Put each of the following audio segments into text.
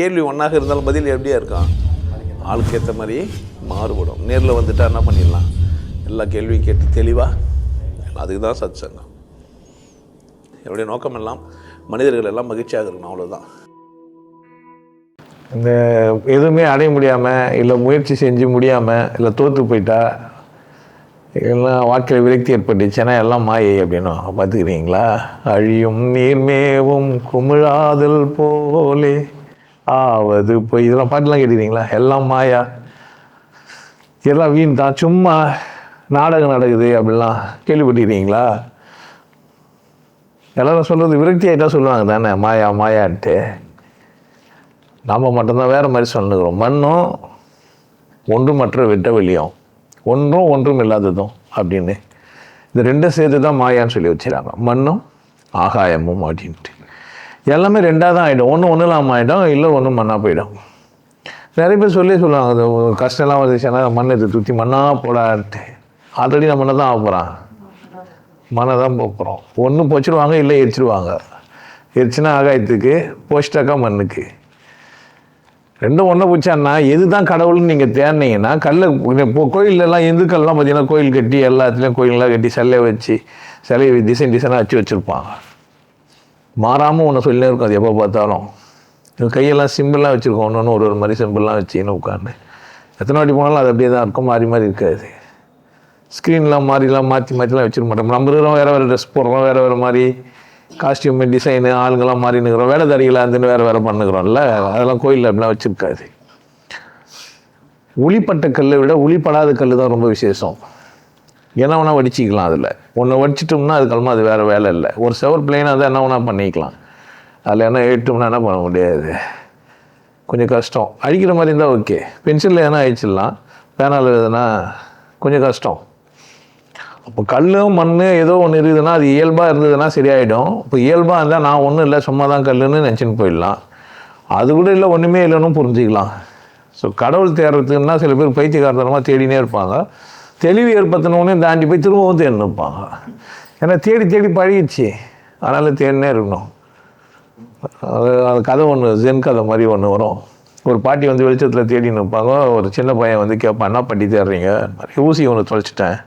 கேள்வி ஒன்றாக இருந்தாலும் பதில் எப்படியா இருக்கான், ஆளுக்கு ஏற்ற மாதிரி மாறுபடும். நேரில் வந்துட்டால் என்ன பண்ணிடலாம், எல்லா கேள்வியும் கேட்டு தெளிவாக. அதுக்கு தான் சத் சங்கம். என்னுடைய நோக்கம் எல்லாம் மனிதர்கள் எல்லாம் மகிழ்ச்சியாக இருக்கணும், அவ்வளோதான். இந்த எதுவுமே அடைய முடியாமல், இல்லை முயற்சி செஞ்சு முடியாமல், இல்லை தோற்று போயிட்டா, எல்லாம் வாழ்க்கையில் விரக்தி ஏற்பட்டுச்சுன்னா எல்லாம் மாயை அப்படின்னு பார்த்துக்கிறீங்களா? அழியும் நீர்மேவும் குமிழாதல் போலே ஆவது போய், இதெல்லாம் பாட்டுலாம் கேட்டுக்கிறீங்களா? எல்லாம் மாயா, எல்லாம் வீண் தான், சும்மா நாடகம் நடக்குது அப்படிலாம் கேள்விப்பட்டிருக்கீங்களா? எல்லாரும் சொல்கிறது விரக்தி ஆகிட்டா சொல்லுவாங்க தானே, மாயா மாயான்ட்டு. நாம் மட்டும்தான் வேறு மாதிரி சொல்லுகிறோம். மண்ணும் ஒன்றுமற்ற வெட்ட வெளியும், ஒன்றும் ஒன்றும் இல்லாததும் அப்படின்னு, இந்த ரெண்டும் சேர்த்து தான் மாயான்னு சொல்லி வச்சுறாங்க. மண்ணும் ஆகாயமும் அப்படின்ட்டு எல்லாமே ரெண்டாக தான் ஆகிடும். ஒன்று இல்லாமல் ஆகிடும், இல்லை ஒன்று மண்ணாக போயிடும். நிறைய பேர் சொல்லுவாங்க, அது கஷ்டம்லாம் வந்துச்சுன்னா மண்ணை தூத்தி மண்ணாக போடான்ட்டு. ஆல்ரெடி நம்ம மண்ணை தான் ஆக போகிறான், மண்ணை தான் போகிறோம். ஒன்று பொச்சிடுவாங்க, இல்லை எரிச்சிடுவாங்க. எரிச்சுனா ஆகாயத்துக்கு, போச்சிட்டாக்கா மண்ணுக்கு. ரெண்டும் ஒன்றை பிடிச்சான்னா எது தான் கடவுள்னு நீங்கள் தேடினீங்கன்னா, இப்போ கோயிலெல்லாம் இந்துக்கள்லாம் பார்த்தீங்கன்னா கோயில் கட்டி, எல்லாத்துலேயும் கோயிலெலாம் கட்டி சிலையை வச்சு, சிலையை டிசைனாக வச்சுருப்பாங்க. மாறாமல் ஒன்று சொல்லினே இருக்கும். அது எப்போ பார்த்தாலும் கையெல்லாம் சிம்பிளாக வச்சுருக்கோம், ஒன்று ஒரு மாதிரி சிம்பிளாக வச்சுன்னு உட்காந்து எத்தனை வாட்டி போனாலும் அது அப்படியே தான் இருக்கும், மாறி மாறி இருக்காது. ஸ்க்ரீன்லாம் மாறிலாம் மாற்றிலாம் வச்சுருக்க மாட்டோம். நம்ம இருக்கிறோம், வேறு ட்ரெஸ் போடுறோம், வேறு மாதிரி காஸ்டியூமு டிசைனு, ஆளுங்கெல்லாம் மாறினுக்கிறோம், வேலைதாரிகளாக இருந்துன்னு வேறு பண்ணுக்கிறோம்ல. அதெல்லாம் கோயிலில் அப்படிலாம் வச்சுருக்காது. உளிப்பட்ட கல்லை விட உளிப்படாத கல் தான் ரொம்ப விசேஷம். என்ன வேணால் வடிச்சிக்கலாம். அதில் ஒன்று வடிச்சிட்டோம்னா அதுக்கெல்லாம் அது வேறு வேலை இல்லை. ஒரு செவர் பிளைனாக தான் என்ன வேணால் பண்ணிக்கலாம். அதில் என்ன எழுட்டோம்னா என்ன பண்ண முடியாது, கொஞ்சம் கஷ்டம். அழிக்கிற மாதிரி இருந்தால் ஓகே, பென்சிலில் எதனா அழிச்சிடலாம், பேனால் எதுனா கொஞ்சம் கஷ்டம். அப்போ கல்லும் மண் ஏதோ ஒன்று இருக்குதுன்னா அது இயல்பாக இருந்ததுன்னா சரியாயிடும். இப்போ இயல்பாக இருந்தால் நான் ஒன்றும் இல்லை, சும்மா தான் கல்லுன்னு நினச்சின்னு போயிடலாம். அது கூட இல்லை, ஒன்றுமே இல்லைன்னு புரிஞ்சிக்கலாம். ஸோ கடவுள் தேடுறதுன்னா சில பேர் பைத்தியகாரத்தனமாக தேடினே இருப்பாங்க. தெளிவு ஏற்படுத்தினோடனே தாண்டி போய் திரும்பவும் தேடின்னு இருப்பாங்க. ஏன்னா தேடி தேடி பழகிடுச்சு, அதனால் தேடினே இருக்கணும். அது கதை ஒன்று, ஜென் கதை மாதிரி ஒன்று வரும். ஒரு பாட்டி வந்து வெளிச்சத்தில் தேடின்னு இருப்பாங்க. ஒரு சின்ன பையன் வந்து கேட்பான், என்ன பாட்டி தேடுறீங்க? ஊசி ஒன்று தொலைச்சிட்டேன்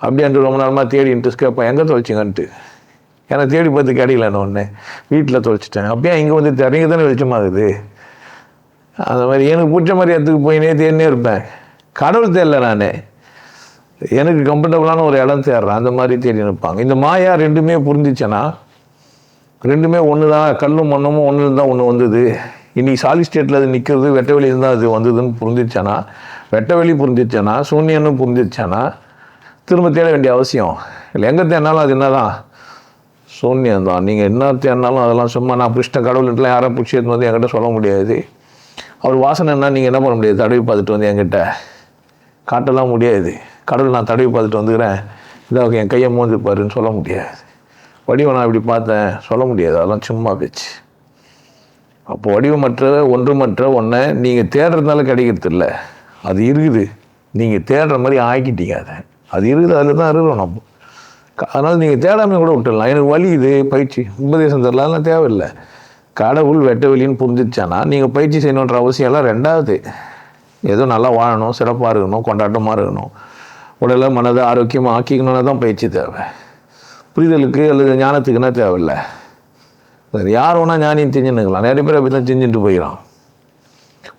அப்படின்ட்டு ரொம்ப நேரமாக தேடி இன்ட்ரெஸ்ட் கேட்பேன், எங்கே தொலைச்சிங்கன்ட்டு. ஏன்னா தேடி பார்த்து கிடைக்கலன்னு ஒன்று, வீட்டில் தொலைச்சிட்டேன். அப்படியே இங்கே வந்து தேடுறீங்க தானே வெளிச்சமாகுது. அந்த மாதிரி எனக்கு பிடிச்ச மாதிரி இடத்துக்கு போயினே தேடினே இருப்பேன். கடவுள் தேடல, நான் எனக்கு கம்ஃபர்டபுளான ஒரு இடம் தேடுறேன், அந்த மாதிரி தேடி நிற்பாங்க. இந்த மாயா ரெண்டுமே புரிஞ்சிச்சேன்னா, ரெண்டுமே ஒன்று தான், கல்லும் மண்ணும் ஒன்று தான் ஒன்று வந்தது. இன்றைக்கி சாலிட் ஸ்டேட்டில் அது நிற்கிறது, வெட்ட வெளியில் தான் அது வந்ததுன்னு புரிஞ்சிச்சானா, வெட்ட வெளி புரிஞ்சிச்சானா, சூன்யன்னு புரிஞ்சிச்சானா திரும்ப தேட வேண்டிய அவசியம் இல்லை. எங்கே தேடினாலும் அது என்ன தான், சூன்யம் தான். நீங்கள் என்ன தேடினாலும் அதெல்லாம் சும்மா நான் பிடிச்சிட்ட கடவுள்கிட்டலாம் யாரும் பிடிச்சி எடுத்து வந்து என்கிட்ட சொல்ல முடியாது. அவர் வாசனை என்ன நீங்கள் என்ன பண்ண முடியாது, தடவி பார்த்துட்டு வந்து என்கிட்ட காட்டலாம் முடியாது. கடவுள் நான் தடவி பார்த்துட்டு வந்துக்கிறேன், இதாக என் கையை மோந்துப்பாருன்னு சொல்ல முடியாது. வடிவம் நான் இப்படி பார்த்தேன் சொல்ல முடியாது, அதெல்லாம் சும்மா பேச்சு. அப்போ வடிவமற்ற ஒன்றுமற்ற ஒன்றை நீங்கள் தேடுறதுனால கிடைக்கிறது இல்லை, அது இருக்குது. நீங்கள் தேடுற மாதிரி ஆக்கிட்டீங்க. அது இருக்குது, அதில் தான் இருக்கிறோம் நம்ம. அதனால் நீங்கள் தேடாமல் கூட விட்டுடலாம். எனக்கு வலி இது, பயிற்சி உபதேசம் தரலாம் தேவையில்லை. கடவுள் வெட்ட வெளின்னு புரிஞ்சிச்சானா நீங்கள் பயிற்சி செய்யணுன்ற அவசியம்லாம் ரெண்டாவது. ஏதோ நல்லா வாழணும், சிறப்பாக இருக்கணும், கொண்டாட்டமாக இருக்கணும், உடலை மனதை ஆரோக்கியமாக ஆக்கிக்கணும்னா தான் பயிற்சி தேவை. புரிதலுக்கு அல்லது ஞானத்துக்குன்னா தேவையில்லை. சரி, யார் வேணால் ஞானின்னு செஞ்சுன்னுக்கலாம். நிறைய பேர் அப்படி தான் செஞ்சுட்டு போயிடறான்.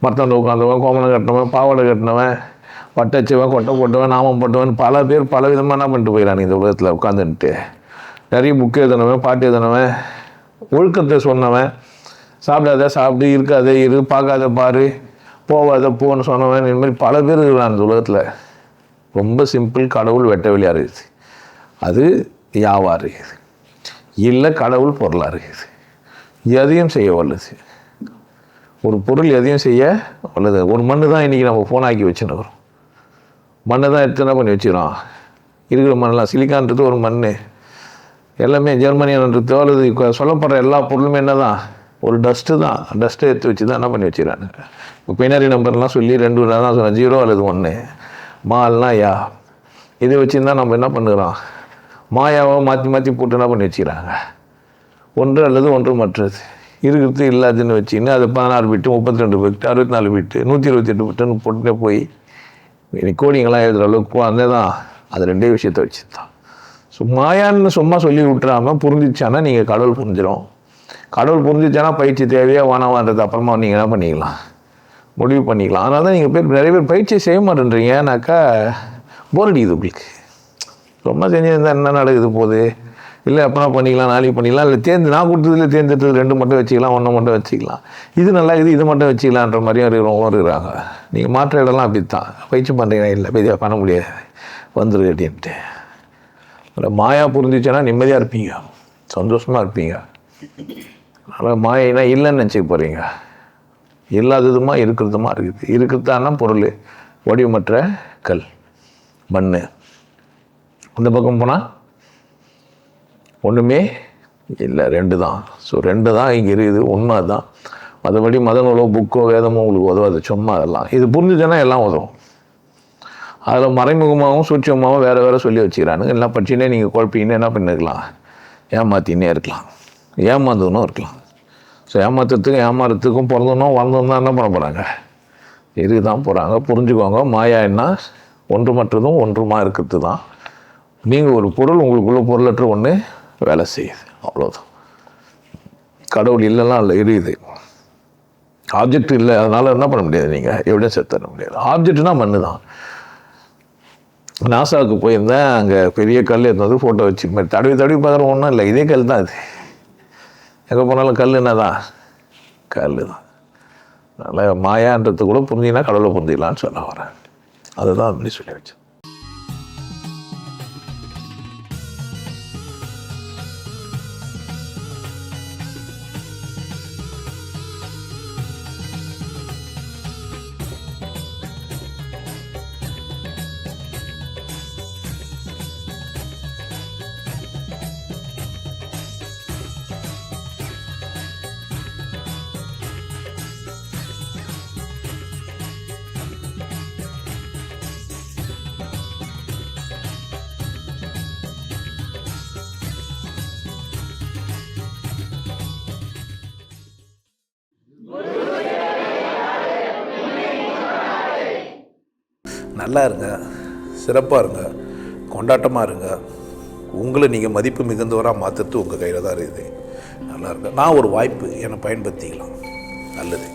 மரத்தாண்ட உட்காந்தவன், கோமலை கட்டினவன், பாவாடை கட்டினவன், வட்டச்சவன், கொட்டை போட்டவன், நாமம் போட்டவன், பல பேர் பல விதமாக என்ன பண்ணிட்டு போயிடறான் இந்த உலகத்தில் உட்காந்துன்ட்டு. நிறைய புக்கு எழுதினவன், பாட்டு எழுதினவன், ஒழுக்கத்தை சொன்னவன், சாப்பிடாத சாப்பிட்டு, இருக்காத இரு, பார்க்காத பாரு, போகாத போன்னு சொன்னவன், இந்த மாதிரி பல பேர் இருக்கிறான் இந்த உலகத்தில். ரொம்ப சிம்பிள், கடவுள் வெட்ட வெளியாக இருக்குது, அது யாவாக இருக்குது, இல்லை கடவுள் பொருளாக இருக்குது. எதையும் செய்ய வல்லது ஒரு பொருள், எதையும் செய்ய வல்லது. ஒரு மண்ணு தான் இன்றைக்கி நம்ம ஃபோனாக்கி வச்சுன்னுக்கிறோம். மண்ணை தான் எடுத்து என்ன பண்ணி வச்சுக்கிறோம், இருக்கிற மண்ணெலாம். சிலிக்கான்றது ஒரு மண், எல்லாமே ஜெர்மனியன்றதோ அல்லது சொல்லப்படுற எல்லா பொருளுமே என்ன தான், ஒரு டஸ்ட்டு தான். டஸ்ட்டை எடுத்து வச்சு தான் என்ன பண்ணி வச்சுக்கிறாங்க. இப்போ பினாரி நம்பர்லாம் சொல்லி 2 தான் சொன்னேன், 0 அல்லது 1, மால்னா யா. இதை வச்சுருந்தா நம்ம என்ன பண்ணுறோம், மாயாவை மாற்றி மாற்றி போட்டு என்ன பண்ணி வச்சுக்கிறாங்க, ஒன்று அல்லது ஒன்று மற்றது. இருக்கிறது இல்லாதுன்னு வச்சுக்கின்னு அது 16 பிட்டு 32 பிட்டு 64 பிட்டு 128 பிட்டுன்னு போட்டுட்டே போய் கோடிங்கெல்லாம் எழுதுகிற அளவுக்கு அந்த தான் அது ரெண்டே விஷயத்தை வச்சு தான். ஸோ மாயான்னு சும்மா சொல்லி விட்டுறாமல் புரிஞ்சிச்சானா நீங்கள் கடவுள் புரிஞ்சிடும். கடவுள் புரிஞ்சிச்சானா பயிற்சி தேவையாக வானவான்றது அப்புறமா நீங்கள் என்ன பண்ணிக்கலாம், முடிவு பண்ணிக்கலாம். அதனால தான் நீங்கள் நிறைய பேர் பயிற்சியை செய்ய மாட்டேன்றீங்க. ஏன்னாக்கா போர் அடிக்குது உங்களுக்கு. ரொம்ப செஞ்சுருந்தால் என்ன நடக்குது போகுது, இல்லை அப்போனா பண்ணிக்கலாம் நாளைக்கு பண்ணிக்கலாம், இல்லை நான் கொடுத்ததில் தேர்ந்தெடுத்தது 2 மட்டும் வச்சுக்கலாம், 1 மட்டும் வச்சுக்கலாம், இது நல்லா இருக்குது இது மட்டும் வச்சுக்கலான்ற மாதிரியும் இருக்கிறாங்க. நீங்கள் மாற்ற இடம்லாம் அப்படி தான் பயிற்சி பண்ணுறீங்கன்னா இல்லை இதை பண்ண முடியாது வந்துரு அப்படின்ட்டு. மாயா புரிஞ்சிச்சுன்னா நிம்மதியாக இருப்பீங்க, சந்தோஷமாக இருப்பீங்க. அதனால் மாயினா இல்லைன்னு நினச்சிக்க போகிறீங்க. இல்லாததுமா இருக்கிறதுமா இருக்குது. இருக்கிறதானா பொருள் வடிவமற்ற கல் மண். இந்த பக்கம் போனால் ஒன்றுமே இல்லை, 2 தான். ஸோ 2 தான் இங்கே இருக்குது, உண்மை தான். மற்றபடி மத நூலோ புக்கோ வேதமோ உங்களுக்கு உதவாது, சும்மா அதெல்லாம். இது புரிஞ்சுச்சுன்னா எல்லாம் உதவும். அதில் மறைமுகமாகவும் சூட்சமாகவும் வேறு சொல்லி வச்சுக்கிறானுங்க. எல்லாம் படிச்சுன்னே நீங்கள் குழப்பின்னு என்ன பண்ணிருக்கலாம், ஏமாத்தின்னே இருக்கலாம், ஏமாந்ததுன்னும் இருக்கலாம். ஸோ ஏமாறத்துக்கும் பிறந்தோம் வளர்ந்தோம் தான் என்ன பண்ண போகிறாங்க, இது தான் போகிறாங்க. புரிஞ்சுக்கோங்க, மாயா என்ன ஒன்றுமற்றதும் ஒன்றுமா இருக்கிறது தான். நீங்கள் ஒரு பொருள் உங்களுக்குள்ள பொருளற்ற ஒன்று வேலை செய்யுது, அவ்வளோதான். கடவுள் இல்லைன்னா இல்லை இருக்குது, ஆப்ஜெக்ட் இல்லை, அதனால் என்ன பண்ண முடியாது, நீங்கள் எவிடன்ஸ் எடுத்து தர முடியாது. ஆப்ஜெக்ட்னா மண்ணு தான். நாசாவுக்கு போயிருந்தேன், அங்கே பெரிய கல் இருந்தது, ஃபோட்டோ வச்சு தடவி பார்க்குற ஒன்றும் இல்லை, இதே கல் தான் இது. எங்கே போனாலும் கல் என்ன தான், கல் தான். அதனால் மாயான்றது கூட புரிஞ்சிங்கன்னா கடவுளை புரிஞ்சிக்கலான்னு சொல்ல வரேன். அதுதான் அப்படி சொல்லி வச்சேன். நல்லா இருங்க, சிறப்பாக இருங்க, கொண்டாட்டமாக இருங்க. உங்களை நீங்கள் மதிப்பு மிகுந்தவராக மாற்றுறது உங்கள் கையில் தான் இருக்குது. நல்லா இருங்க. நான் ஒரு வாய்ப்பு என்னை பயன்படுத்திக்கலாம். நல்லது.